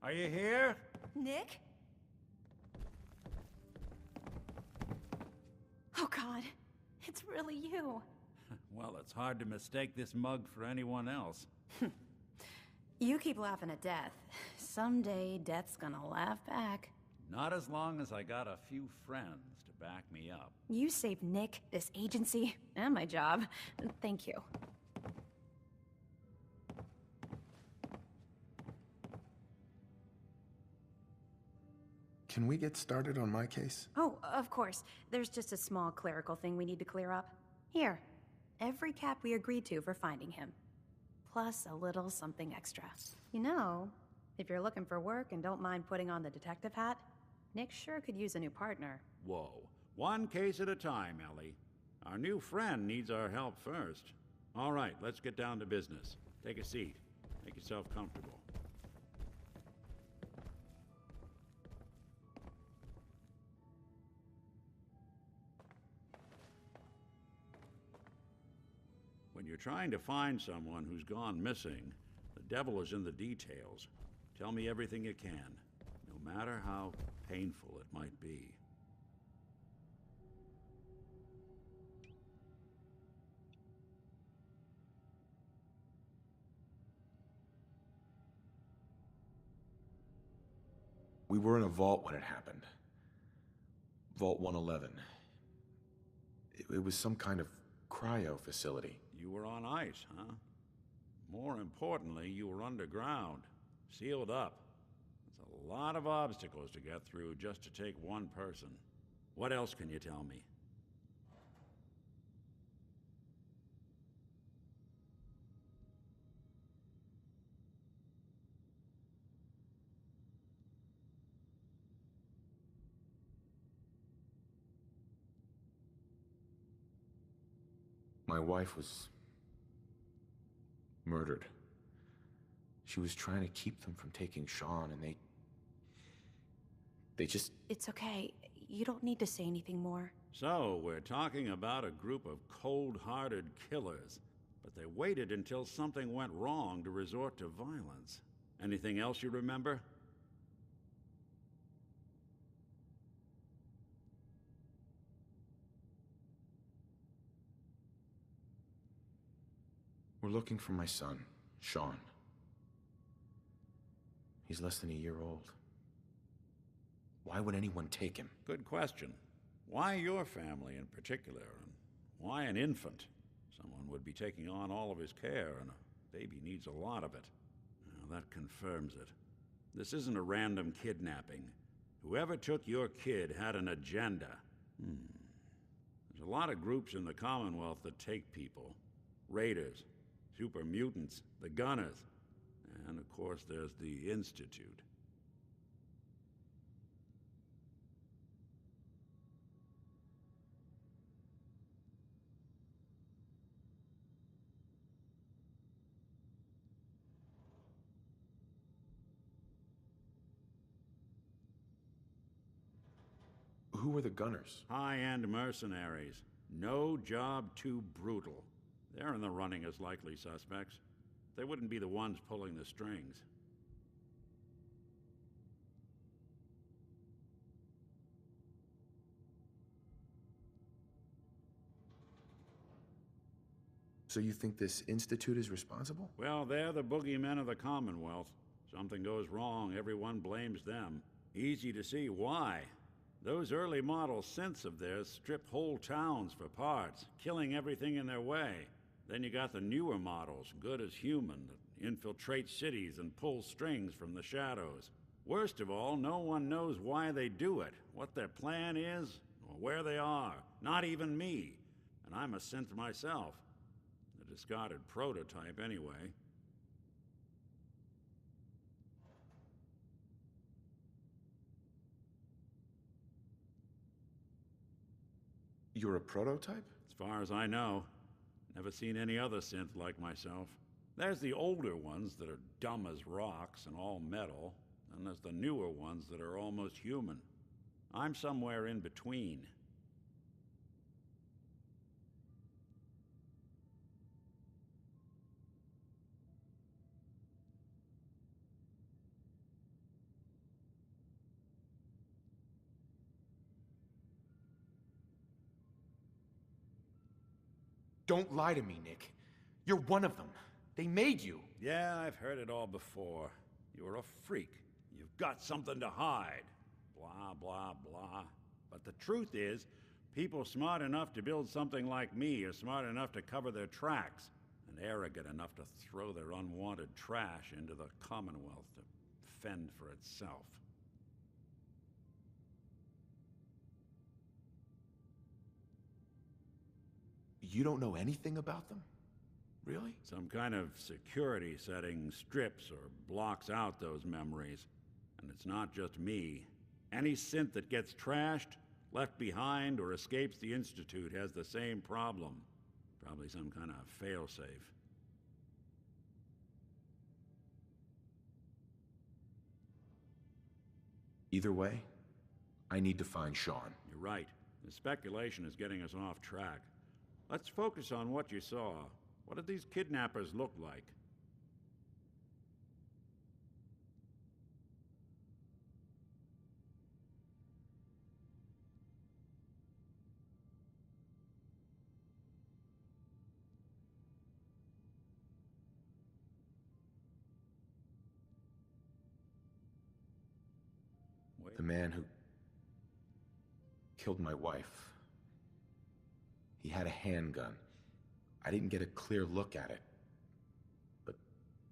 Are you here? Nick? Oh God, it's really you. Well, it's hard to mistake this mug for anyone else. You keep laughing at death. Someday, death's gonna laugh back. Not as long as I got a few friends to back me up. You saved Nick, this agency, and my job. Thank you. Can we get started on my case? Oh, of course. There's just a small clerical thing we need to clear up. Here. Every cap we agreed to for finding him. Plus a little something extra. You know, if you're looking for work and don't mind putting on the detective hat, Nick sure could use a new partner. Whoa. One case at a time, Ellie. Our new friend needs our help first. All right, let's get down to business. Take a seat. Make yourself comfortable. When you're trying to find someone who's gone missing, the devil is in the details. Tell me everything you can, no matter how painful it might be. We were in a vault when it happened. Vault 111. It was some kind of cryo facility. You were on ice, huh? More importantly, you were underground, sealed up. There's a lot of obstacles to get through just to take one person. What else can you tell me? My wife was murdered. She was trying to keep them from taking Sean, and they just... It's okay. You don't need to say anything more. So, we're talking about a group of cold-hearted killers, but they waited until something went wrong to resort to violence. Anything else you remember? We're looking for my son, Sean. He's less than a year old. Why would anyone take him? Good question. Why your family in particular, and why an infant? Someone would be taking on all of his care, and a baby needs a lot of it. Well, that confirms it. This isn't a random kidnapping. Whoever took your kid had an agenda. There's a lot of groups in the Commonwealth that take people. Raiders, super mutants, the Gunners, and of course there's the Institute. Who were the Gunners? High-end mercenaries. No job too brutal. They're in the running as likely suspects. They wouldn't be the ones pulling the strings. So you think this Institute is responsible? Well, they're the boogeymen of the Commonwealth. Something goes wrong, everyone blames them. Easy to see why. Those early model synths of theirs strip whole towns for parts, killing everything in their way. Then you got the newer models, good as human, that infiltrate cities and pull strings from the shadows. Worst of all, no one knows why they do it, what their plan is, or where they are. Not even me. And I'm a synth myself. A discarded prototype, anyway. You're a prototype? As far as I know. Never seen any other synth like myself. There's the older ones that are dumb as rocks and all metal, and there's the newer ones that are almost human. I'm somewhere in between. Don't lie to me, Nick. You're one of them. They made you. Yeah, I've heard it all before. You're a freak. You've got something to hide. Blah, blah, blah. But the truth is, people smart enough to build something like me are smart enough to cover their tracks, and arrogant enough to throw their unwanted trash into the Commonwealth to fend for itself. You don't know anything about them? Really? Some kind of security setting strips or blocks out those memories. And it's not just me. Any synth that gets trashed, left behind, or escapes the Institute has the same problem. Probably some kind of failsafe. Either way, I need to find Sean. You're right. The speculation is getting us off track. Let's focus on what you saw. What did these kidnappers look like? The man who killed my wife. He had a handgun. I didn't get a clear look at it. But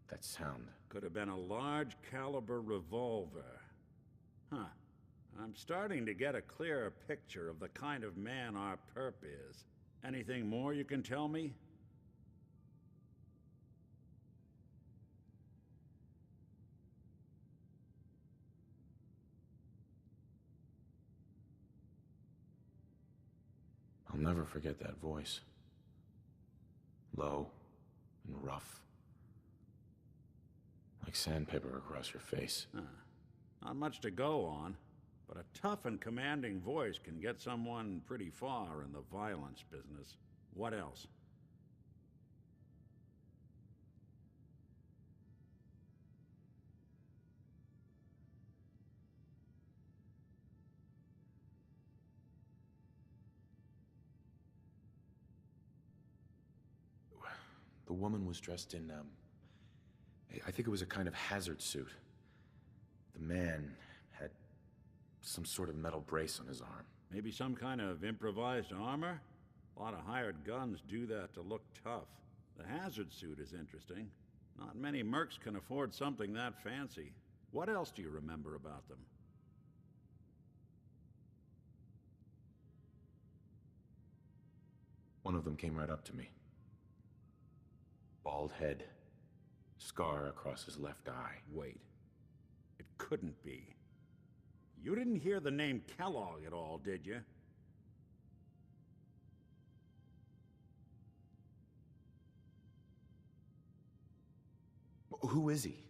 that sound. Could have been a large caliber revolver. Huh. I'm starting to get a clearer picture of the kind of man our perp is. Anything more you can tell me? I'll never forget that voice. Low and rough. Like sandpaper across your face. Not much to go on, but a tough and commanding voice can get someone pretty far in the violence business. What else? The woman was dressed in, I think it was a kind of hazard suit. The man had some sort of metal brace on his arm. Maybe some kind of improvised armor? A lot of hired guns do that to look tough. The hazard suit is interesting. Not many mercs can afford something that fancy. What else do you remember about them? One of them came right up to me. Bald head, scar across his left eye. Wait. It couldn't be. You didn't hear the name Kellogg at all, did you? Who is he?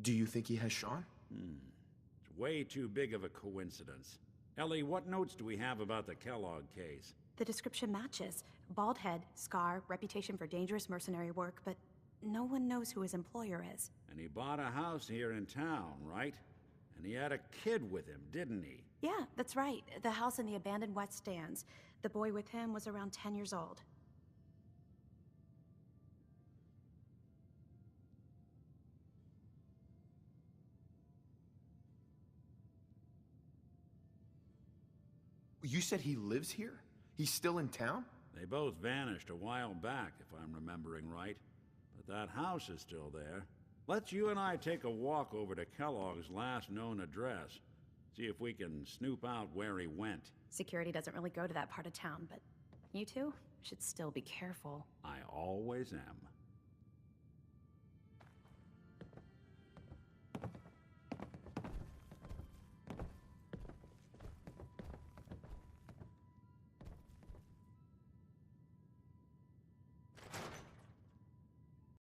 Do you think he has Sean? It's way too big of a coincidence. Ellie, what notes do we have about the Kellogg case? The description matches. Bald head, scar, reputation for dangerous mercenary work, but no one knows who his employer is. And he bought a house here in town, right? And he had a kid with him, didn't he? Yeah, that's right. The house in the abandoned West Stands. The boy with him was around 10 years old. You said he lives here? He's still in town? They both vanished a while back, if I'm remembering right. But that house is still there. Let's you and I take a walk over to Kellogg's last known address. See if we can snoop out where he went. Security doesn't really go to that part of town, but you two should still be careful. I always am.